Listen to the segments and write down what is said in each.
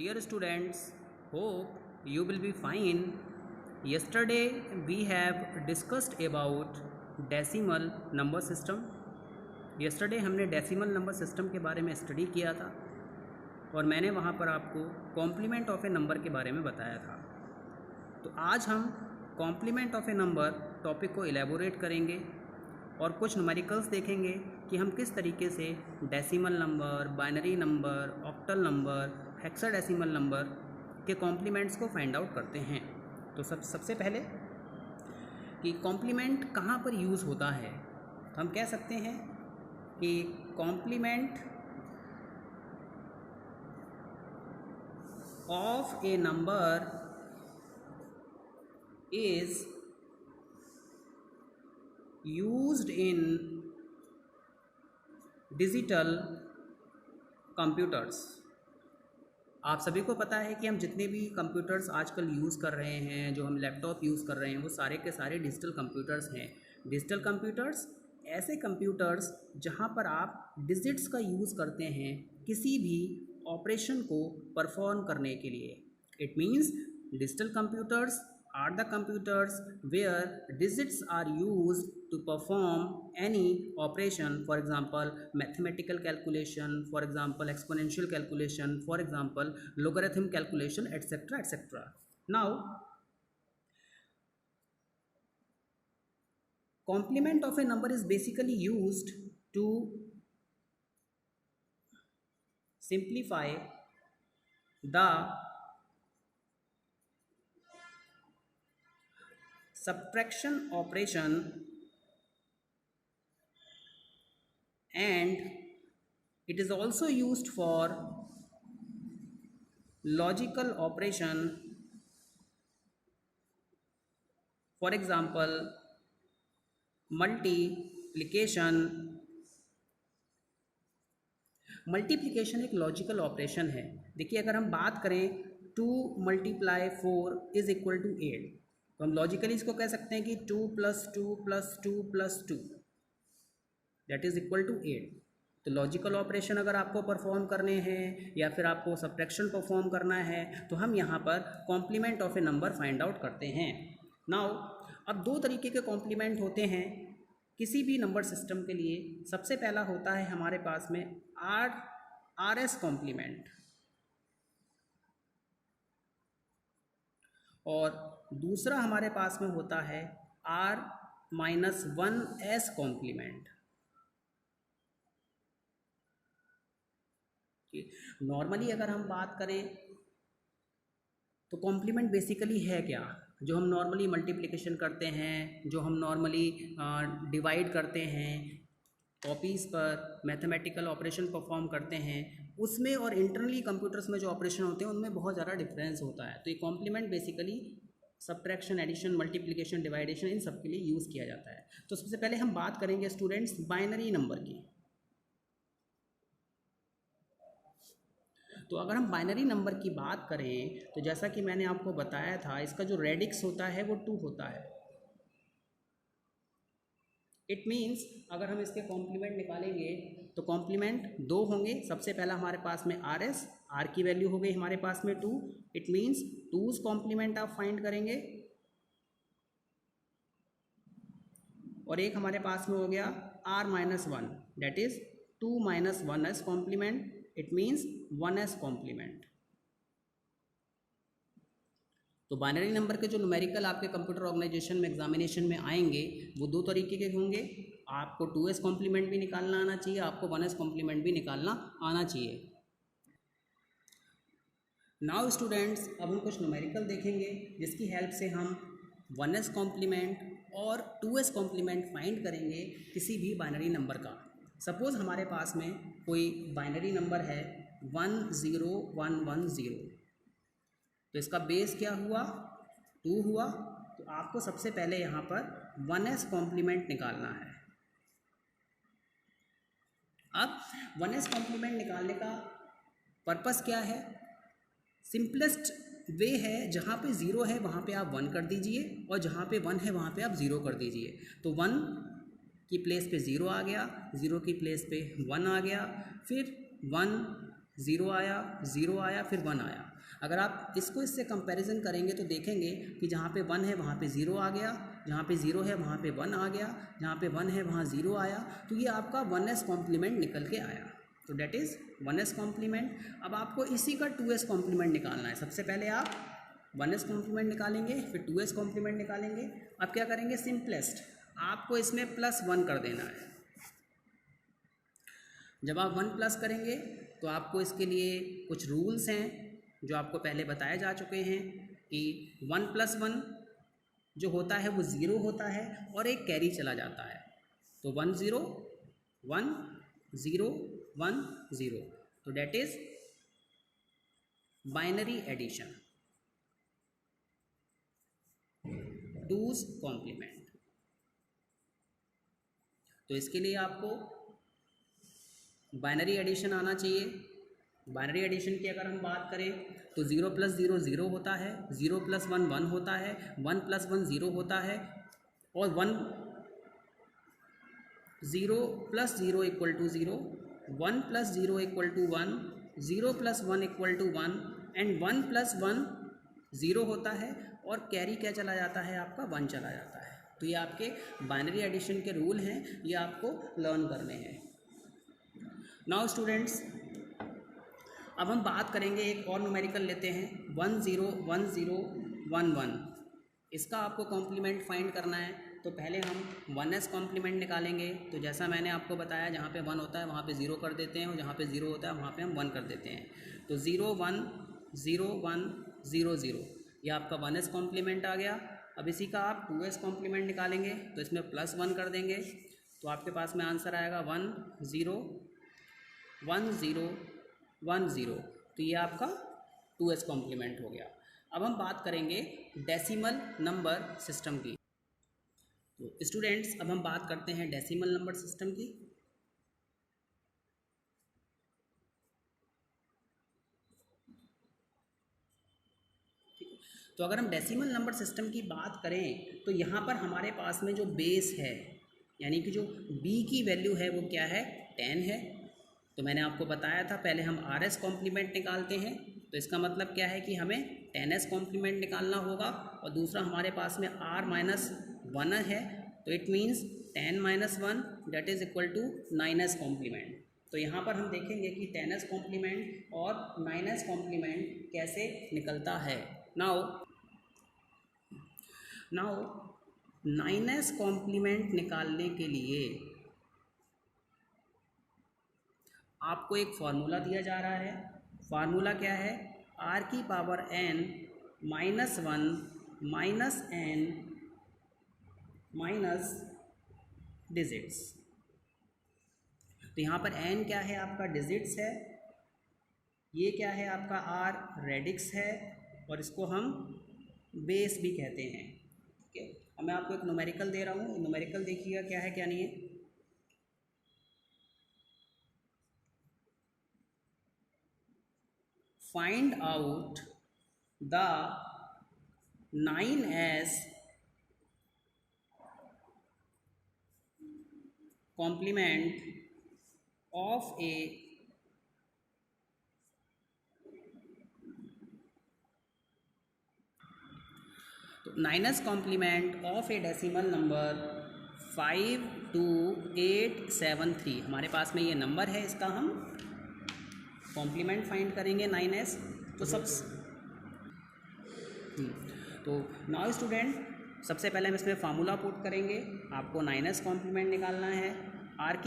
Dear students, hope you will be fine. Yesterday we have discussed about decimal number system. Yesterday हमने decimal number system के बारे में study किया था और मैंने वहाँ पर आपको कॉम्प्लीमेंट ऑफ ए नंबर के बारे में बताया था। तो आज हम complement of a number topic को इलेबोरेट करेंगे और कुछ न्यूमेरिकल्स देखेंगे कि हम किस तरीके से decimal number, binary number, octal number, hexadecimal number के कॉम्प्लीमेंट्स को फाइंड आउट करते हैं। तो सबसे पहले कि कॉम्प्लीमेंट कहाँ पर यूज़ होता है, तो हम कह सकते हैं कि complement of a number is used in digital computers. आप सभी को पता है कि हम जितने भी कंप्यूटर्स आजकल यूज़ कर रहे हैं, जो हम लैपटॉप यूज़ कर रहे हैं, वो सारे के सारे डिजिटल कंप्यूटर्स हैं। डिजिटल कंप्यूटर्स ऐसे कंप्यूटर्स जहां पर आप डिजिट्स का यूज़ करते हैं किसी भी ऑपरेशन को परफॉर्म करने के लिए। It means digital computers are the computers where digits are used to perform any operation, for example mathematical calculation, for example exponential calculation, for example logarithm calculation, etc etc. Now complement of a number is basically used to simplify the subtraction operation and it is also used for logical operation, for example multiplication. Multiplication एक logical operation है। देखिए, अगर हम बात करें 2 × 4 is equal to 8, तो हम logically इसको कह सकते हैं कि 2 + 2 + 2 + 2 दैट इज इक्वल टू 8। तो लॉजिकल ऑपरेशन अगर आपको परफॉर्म करने हैं या फिर आपको सब्ट्रैक्शन परफॉर्म करना है तो हम यहाँ पर complement of a number find out करते हैं। नाउ अब दो तरीके के कॉम्प्लीमेंट होते हैं किसी भी नंबर सिस्टम के लिए। सबसे पहला होता है हमारे पास में RS कॉम्प्लीमेंट और दूसरा हमारे पास में होता है R-1S कॉम्प्लीमेंट। नॉर्मली अगर हम बात करें तो कॉम्प्लीमेंट बेसिकली है क्या? जो हम नॉर्मली मल्टीप्लिकेशन करते हैं, जो हम नॉर्मली डिवाइड करते हैं, कॉपीज़ पर मैथमेटिकल ऑपरेशन परफॉर्म करते हैं, उसमें और इंटरनली कंप्यूटर्स में जो ऑपरेशन होते हैं उनमें बहुत ज़्यादा डिफरेंस होता है। तो ये complement basically subtraction, addition, multiplication, division इन सब के लिए यूज़ किया जाता है। तो सबसे पहले हम बात करेंगे स्टूडेंट्स बाइनरी नंबर की। तो अगर हम बाइनरी नंबर की बात करें तो जैसा कि मैंने आपको बताया था, इसका जो रेडिक्स होता है वो 2 होता है। इट मीन्स अगर हम इसके कॉम्प्लीमेंट निकालेंगे तो कॉम्प्लीमेंट 2 होंगे। सबसे पहला हमारे पास में RS, R की वैल्यू हो गई हमारे पास में 2। इट मीन्स 2's कॉम्प्लीमेंट आप फाइंड करेंगे और एक हमारे पास में हो गया R-1 that is 2 - 1s complement. It means 1s complement. तो बाइनरी नंबर के जो न्यूमेरिकल आपके कंप्यूटर ऑर्गेनाइजेशन में एग्जामिनेशन में आएंगे वो 2 तरीके के होंगे। आपको 2s कॉम्प्लीमेंट भी निकालना आना चाहिए, आपको 1s कॉम्प्लीमेंट भी निकालना आना चाहिए। नाउ स्टूडेंट्स, अब हम कुछ न्यूमेरिकल देखेंगे जिसकी हेल्प से हम 1s कॉम्प्लीमेंट और 2s कॉम्प्लीमेंट फाइंड करेंगे किसी भी बाइनरी नंबर का। सपोज़ हमारे पास में कोई बाइनरी नंबर है 10110, तो इसका बेस क्या हुआ? 2 हुआ। तो आपको सबसे पहले यहाँ पर 1s कॉम्प्लीमेंट निकालना है। अब 1s कॉम्प्लीमेंट निकालने का पर्पस क्या है? सिंपलेस्ट वे है, जहाँ पे 0 है वहाँ पे आप 1 कर दीजिए और जहाँ पे 1 है वहाँ पे आप 0 कर दीजिए। तो 1 की प्लेस पे 0 आ गया, 0 की प्लेस पे 1 आ गया, फिर 1 ज़ीरो आया, ज़ीरो आया, फिर 1 आया। अगर आप इसको इससे कंपैरिजन करेंगे तो देखेंगे कि जहाँ पे 1 है वहाँ पे 0 आ गया, जहाँ पे 0 है वहाँ पे 1 आ गया, जहाँ पे 1 है वहाँ 0 आया। तो ये आपका 1s कॉम्प्लीमेंट निकल के आया। तो डेट इज़ 1s कॉम्प्लीमेंट। अब आपको इसी का 2s कॉम्प्लीमेंट निकालना है। सबसे पहले आप 1s कॉम्प्लीमेंट निकालेंगे, फिर 2s कॉम्प्लीमेंट निकालेंगे। अब क्या करेंगे, सिंपलेस्ट आपको इसमें +1 कर देना है। जब आप 1 प्लस करेंगे तो आपको इसके लिए कुछ रूल्स हैं जो आपको पहले बताए जा चुके हैं कि 1 + 1 जो होता है वो 0 होता है और एक कैरी चला जाता है। तो 1 0 1 0 1 0, तो that is binary addition, 2's complement. तो इसके लिए आपको बाइनरी एडिशन आना चाहिए। बाइनरी एडिशन की अगर हम बात करें तो 0 + 0 0 होता है, 0 + 1 1 होता है, 1 + 1 0 होता है, और 1 0 + 0 = 0, 1 + 0 = 1, 0 + 1 = 1, एंड 1 + 1 0 होता है और कैरी क्या चला जाता है, आपका 1 चला जाता है। तो ये आपके बाइनरी एडिशन के रूल हैं, ये आपको लर्न करने हैं। नाउ स्टूडेंट्स, अब हम बात करेंगे, एक और न्यूमेरिकल लेते हैं 1 0 1 0 1 1। इसका आपको कॉम्प्लीमेंट फाइंड करना है। तो पहले हम 1s कॉम्प्लीमेंट निकालेंगे। तो जैसा मैंने आपको बताया, जहाँ पे 1 होता है वहाँ पे 0 कर देते हैं, और जहाँ पे 0 होता है वहाँ पे हम 1 कर देते हैं। तो 0 1 0 1 0 0, ये आपका 1s कॉम्प्लीमेंट आ गया। अब इसी का आप 2s कॉम्प्लीमेंट निकालेंगे तो इसमें +1 कर देंगे, तो आपके पास में आंसर आएगा 1 0 1 0 1 0। तो ये आपका 2s कॉम्प्लीमेंट हो गया। अब हम बात करेंगे डेसिमल नंबर सिस्टम की। तो स्टूडेंट्स, अब हम बात करते हैं डेसिमल नंबर सिस्टम की। तो अगर हम डेसिमल नंबर सिस्टम की बात करें तो यहाँ पर हमारे पास में जो बेस है, यानी कि जो b की वैल्यू है वो क्या है, 10 है। तो मैंने आपको बताया था पहले हम RS कॉम्प्लीमेंट निकालते हैं, तो इसका मतलब क्या है कि हमें 10s कॉम्प्लीमेंट निकालना होगा, और दूसरा हमारे पास में r - 1 है, तो it means 10 - 1 that is equal to 9s complement. तो यहाँ पर हम देखेंगे कि 10s कॉम्प्लीमेंट और 9s कॉम्प्लीमेंट कैसे निकलता है। नाउ 9s कॉम्प्लीमेंट निकालने के लिए आपको एक फार्मूला दिया जा रहा है। फार्मूला क्या है, r⁴ n - 1 - n minus digits. तो यहाँ पर n क्या है, आपका डिजिट्स है, ये क्या है, आपका r रेडिक्स है, और इसको हम बेस भी कहते हैं। ठीक है, अब मैं आपको एक न्यूमेरिकल दे रहा हूँ, न्यूमेरिकल देखिएगा क्या है क्या नहीं है। Find out the 9s complement of a तो 9s complement of a decimal number 52873, हमारे पास में ये नंबर है, इसका हम कॉम्प्लीमेंट फाइंड करेंगे 9s। तो तो नाउ स्टूडेंट, सबसे पहले हम इसमें फार्मूला पुट करेंगे। आपको 9s कॉम्प्लीमेंट निकालना है, r⁴ n -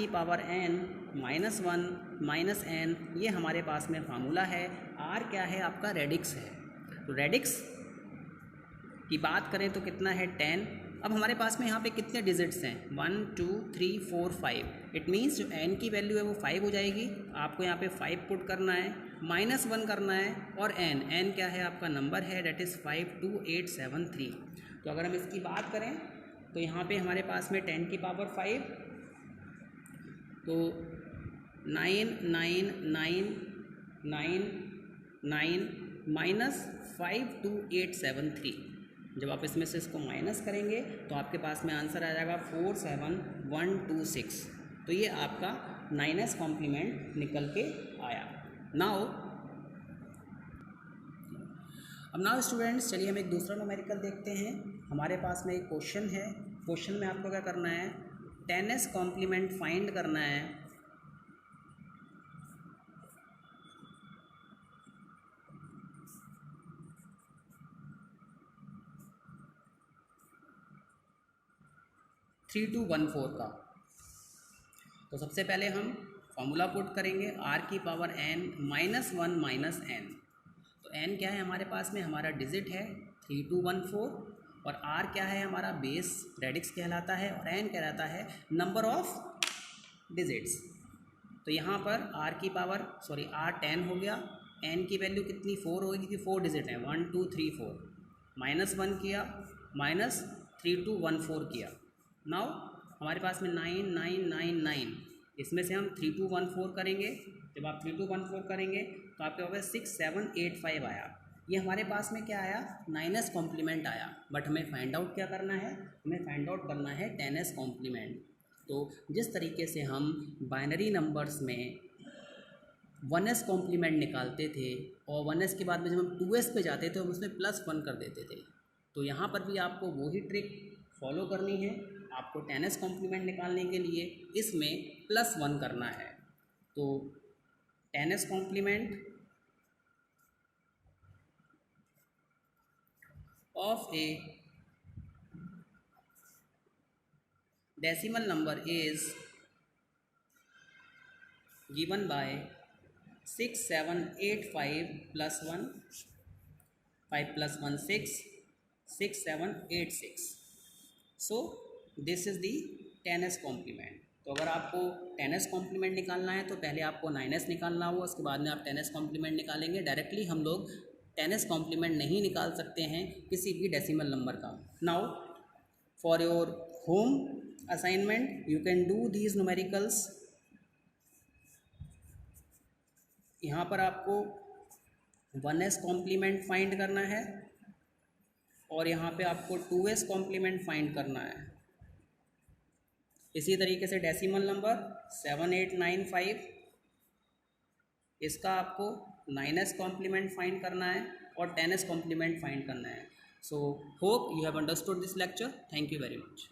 1 - n, ये हमारे पास में फार्मूला है। r क्या है, आपका रेडिक्स है। तो रेडिक्स की बात करें तो कितना है, 10। अब हमारे पास में यहाँ पे कितने डिजिट्स हैं, 1 2 3 4 5। इट मीन्स जो n की वैल्यू है वो 5 हो जाएगी। आपको यहाँ पे 5 पुट करना है, -1 करना है, और n क्या है, आपका नंबर है, डेट इज़ 52873। तो अगर हम इसकी बात करें तो यहाँ पे हमारे पास में 10 की पावर 5, तो 9 9 9 9 9 माइनस 52873। जब आप इसमें से इसको माइनस करेंगे तो आपके पास में आंसर आ जाएगा 47126। तो ये आपका 9s कॉम्प्लीमेंट निकल के आया। नाउ स्टूडेंट्स, चलिए हम एक दूसरा न्यूमेरिकल देखते हैं। हमारे पास में एक क्वेश्चन है। क्वेश्चन में आपको क्या करना है, 10s कॉम्प्लीमेंट फाइंड करना है। थ्री टू वन फोर का। तो सबसे पहले हम फॉर्मूला पुट करेंगे, r की power n minus one minus n। तो n क्या है हमारे पास में, हमारा डिजिट है 3214, और r क्या है हमारा बेस रेडिक्स कहलाता है, और n कहलाता है नंबर ऑफ डिजिट्स। तो यहाँ पर r की पावर r 10 हो गया, n की वैल्यू कितनी 4 होगी क्योंकि 4 डिजिट है, 1 2 3 4, माइनस 1 किया, माइनस 3214 किया। नाउ हमारे पास में 9999, इसमें से हम 3214 करेंगे। जब आप 3214 करेंगे तो आपके पास 6785 आया। ये हमारे पास में क्या आया, 9s कॉम्प्लीमेंट आया। बट हमें फाइंड आउट क्या करना है, हमें फाइंड आउट करना है 10s कॉम्प्लीमेंट। तो जिस तरीके से हम बाइनरी नंबर्स में 1s कॉम्प्लीमेंट निकालते थे और 1s के बाद में जब हम 2s पे जाते थे हम उसमें +1 कर देते थे, तो यहाँ पर भी आपको वही ट्रिक फॉलो करनी है। आपको 10s कॉम्प्लीमेंट निकालने के लिए इसमें +1 करना है। तो 10s complement of a decimal number is given by 6785 plus 1, 5 plus 1 6, 6786। So this is the 10s complement. तो अगर आपको 10s कॉम्प्लीमेंट निकालना है तो पहले आपको 9s निकालना होगा, उसके बाद में आप 10s कॉम्प्लीमेंट निकालेंगे। डायरेक्टली हम लोग 10s कॉम्प्लीमेंट नहीं निकाल सकते हैं किसी भी डेसिमल नंबर का। Now for your home assignment you can do these numericals. यहाँ पर आपको 1s कॉम्प्लीमेंट फाइंड करना है और यहाँ पे आपको 2s कॉम्प्लीमेंट फाइंड करना है। इसी तरीके से डेसिमल नंबर 7895, इसका आपको 9s कॉम्प्लीमेंट फाइंड करना है और 10s कॉम्प्लीमेंट फाइंड करना है। So hope you have understood this lecture. Thank you very much.